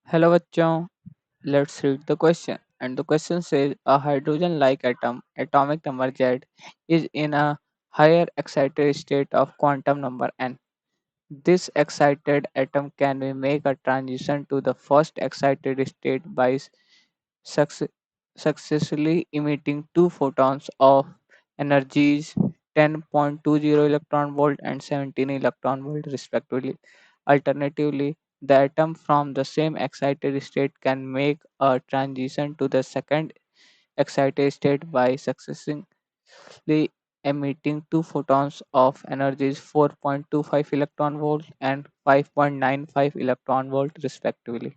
Hello बच्चों, let's read the question. And the question says a hydrogen-like atom, atomic number Z, is in a higher excited state of quantum number n. This excited atom can we make a transition to the first excited state by succe- successfully emitting two photons of energies 10.20 electron volt and 17 electron volt respectively. Alternatively, the atom from the same excited state can make a transition to the second excited state by successively emitting two photons of energies 4.25 electron volt and 5.95 electron volt respectively.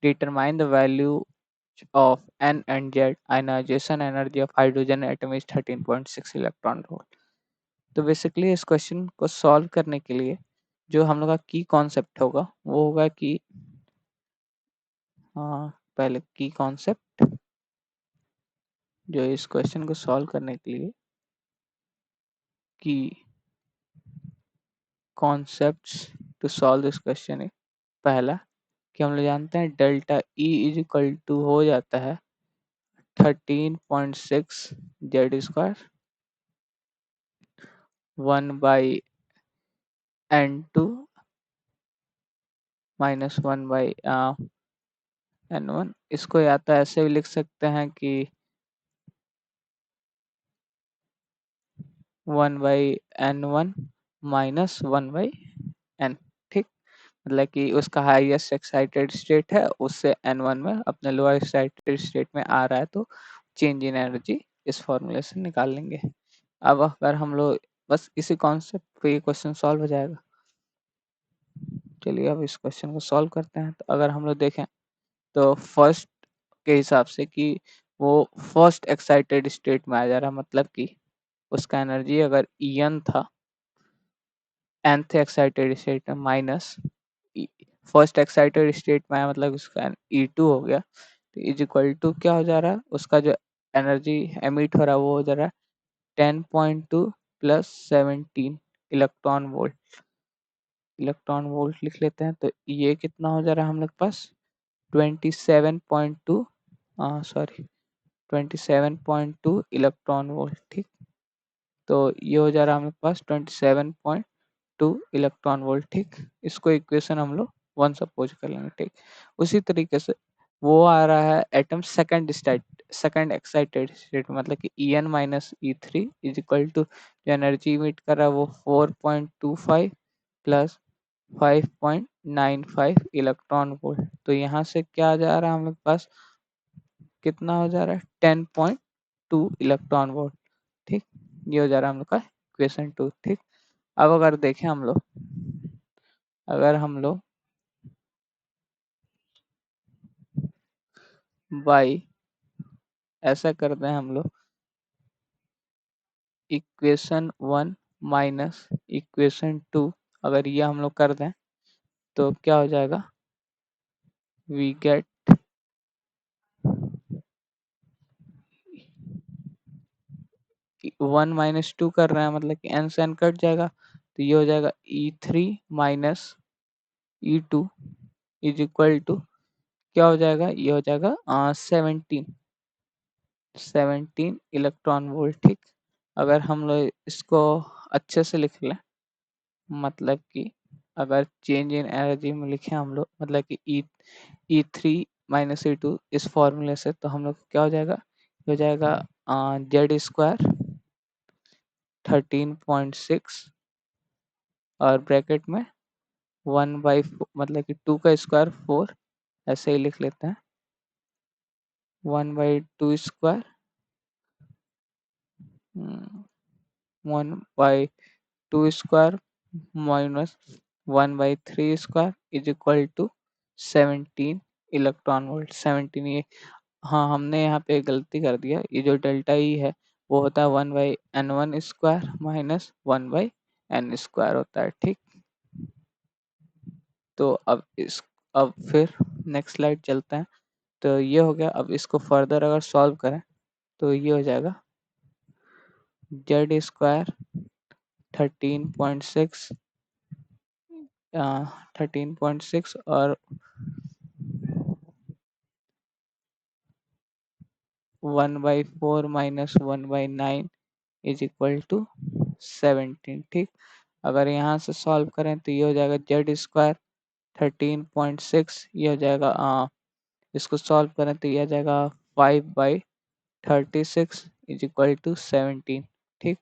Determine the value of N and Z. Ionization energy of hydrogen atom is 13.6 electron volt. तो basically इस question को solve करने के लिए जो हम लोग का की कॉन्सेप्ट होगा वो होगा कि पहले की कॉन्सेप्ट जो इस क्वेश्चन को सॉल्व करने के लिए की concepts to solve this question है। पहला कि हम लोग जानते हैं delta E is equal to हो जाता है 13.6 जेड स्क्वायर 1/n2 -1/n1। इसको या तो ऐसे भी लिख सकते हैं कि 1/n1 -1/n। ठीक, मतलब कि उसका हाईएस्ट एक्साइटेड स्टेट है उससे n1 में अपने लोअर एक्साइटेड स्टेट में आ रहा है तो चेंज इन एनर्जी इस फॉर्मूले से निकाल लेंगे। अब अगर हम लोग बस इसी कॉन्सेप्ट पे ये क्वेश्चन सॉल्व हो जाएगा। चलिए अब इस क्वेश्चन को सॉल्व करते हैं। तो अगर हम लोग देखें तो फर्स्ट के हिसाब से कि वो फर्स्ट एक्साइटेड स्टेट में आ जा रहा, मतलब कि उसका एनर्जी अगर En था nth एक्साइटेड स्टेट में माइनस फर्स्ट एक्साइटेड स्टेट में आया मतलब उसका E2 हो गया, तो इज इक्वल टू क्या हो जा रहा है, उसका जो एनर्जी एमिट हो रहा है वो हो जा रहा है 10.2 plus 17 electron volt. Electron volt लिख लेते हैं तो ये कितना हो जा रहा है हम लोग पास 27.2 सॉरी 27.2 इलेक्ट्रॉन वोल्ट। ठीक, तो ये हो जा रहा है हमारे पास 27.2 इलेक्ट्रॉन वोल्ट। ठीक, इसको इक्वेशन हम लोग वन सपोज कर लेंगे। ठीक, उसी तरीके से वो आ रहा है एटम सेकंड एक्साइटेड स्टेट मतलब कि En minus E3 is equal to जो एनर्जी इमिट कर रहा है वो 4.25 प्लस 5.95 इलेक्ट्रॉन वोल्ट। तो यहाँ से क्या जा रहा है हम लोग पास कितना हो जा रहा है 10.2 इलेक्ट्रॉन वोल्ट। ठीक, ये हो जा रहा है हम लोग का इक्वेशन 2। ठीक, अब अगर देखें हम लोग अगर हम लोग बाई ऐसा करते हैं हम लोग इक्वेशन 1 माइनस इक्वेशन 2 अगर ये हम लोग कर दें तो क्या हो जाएगा, वी गेट 1 माइनस 2 कर रहे हैं मतलब कि एन से एन कट जाएगा तो ये हो जाएगा E3 minus E2 is equal to क्या हो जाएगा, ये हो जाएगा 17 इलेक्ट्रॉन वोल्ट। ठीक, अगर हम लोग इसको अच्छे से लिख लें मतलब कि अगर चेंज इन एनर्जी में लिखें हम लोग मतलब कि E3 माइनस E2 इस फॉर्मूले से तो हम लोग क्या हो जाएगा जेड स्क्वायर 13.6 और ब्रैकेट में 1/4 मतलब कि 2 का स्क्वायर 4 ऐसे ही लिख लेते हैं 1/2 square 1/2 square minus 1/3 square is equal to 17 electron volt. 17 ये हाँ हमने यहाँ पे गलती कर दिया, ये जो डेल्टा ई है वो होता है 1/n1 square minus 1/n square होता है। ठीक, तो अब फिर नेक्स्ट स्लाइड चलते हैं। तो ये हो गया, अब इसको फर्दर अगर सॉल्व करें तो ये हो जाएगा जेड स्क्वायर 13.6 13.6 और 1/4 माइनस 1/9 इज इक्वल टू 17। ठीक, अगर यहाँ से सॉल्व करें तो ये हो जाएगा जेड स्क्वायर 13.6, ये हो जाएगा इसको सॉल्व करें तो ये आ जाएगा 5/36 इज इक्वल टू 17। ठीक,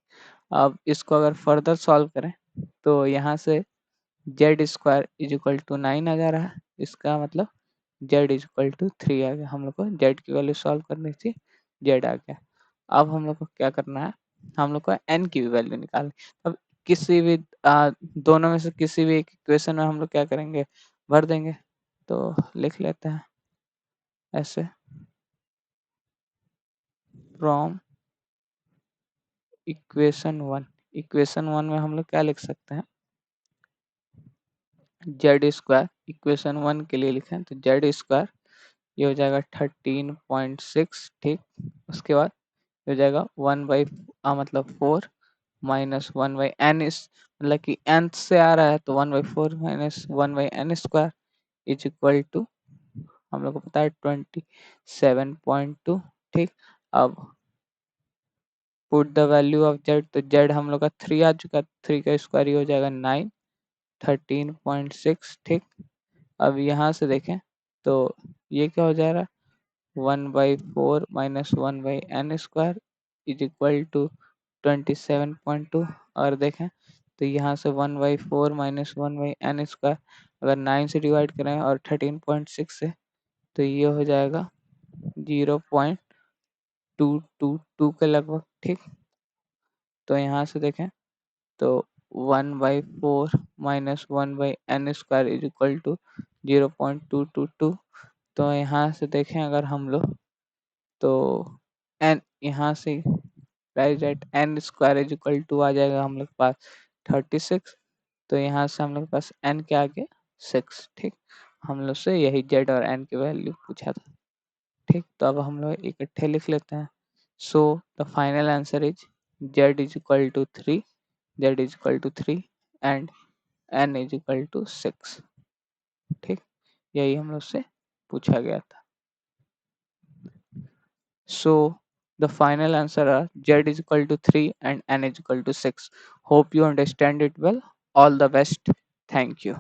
अब इसको अगर फर्दर सॉल्व करें तो यहाँ से Z square is equal to 9 आ जा रहा है, इसका मतलब जेड इज इक्वल टू 3 आ गया। हम लोग को जेड की वैल्यू सॉल्व करनी थी, जेड आ गया। अब हम लोग को क्या करना है, हम लोग को एन की भी वैल्यू निकालनी। अब किसी भी दोनों में से किसी भी एक इक्वेशन में हम लोग क्या करेंगे, भर देंगे। तो लिख लेते हैं ऐसे, फ्रॉम इक्वेशन वन में हम लोग क्या लिख सकते हैं, जेड स्क्वायर इक्वेशन वन के लिए लिखें तो जेड स्क्वायर ये हो जाएगा 13.6। ठीक, उसके बाद हो जाएगा 1/4 माइनस 1/n इस, मतलब कि nth से आ रहा है तो 1/4 minus 1/n square is equal to, हम लोग को पता है 27.2। ठीक, अब put the value of Z, तो जेड हम लोग का 3 आ चुका है, 3 का स्क्वायर ही हो जाएगा 9, 13.6। ठीक, अब यहाँ से देखें तो ये क्या हो जा रहा है, 1/4 minus 1/n square is equal to 27.2। और देखें तो यहाँ से 1/4 माइनस 1/n स्क्वायर अगर 9 से डिवाइड करें और 13.6 से तो ये हो जाएगा 0.222 के लगभग। ठीक, तो यहाँ से देखें तो 1/4 minus 1/n square is equal to 0.222। तो यहाँ से देखें अगर हम लोग तो एन यहाँ से right at N square is equal to आ जाएगा हम लोग के पास 36। तो यहाँ से हम लोग के पास एन के आगे 6। ठीक, हम लोग से यही जेड और एन की वैल्यू पूछा था। ठीक, तो अब हम लोग इकट्ठे लिख लेते हैं। So the final answer is Z is equal to 3, Z is equal to 3 and N is equal to 6। ठीक, यही हम लोग से पूछा गया था। So the final answer are Z is equal to 3 and N is equal to 6. Hope you understand it well. All the best. Thank you.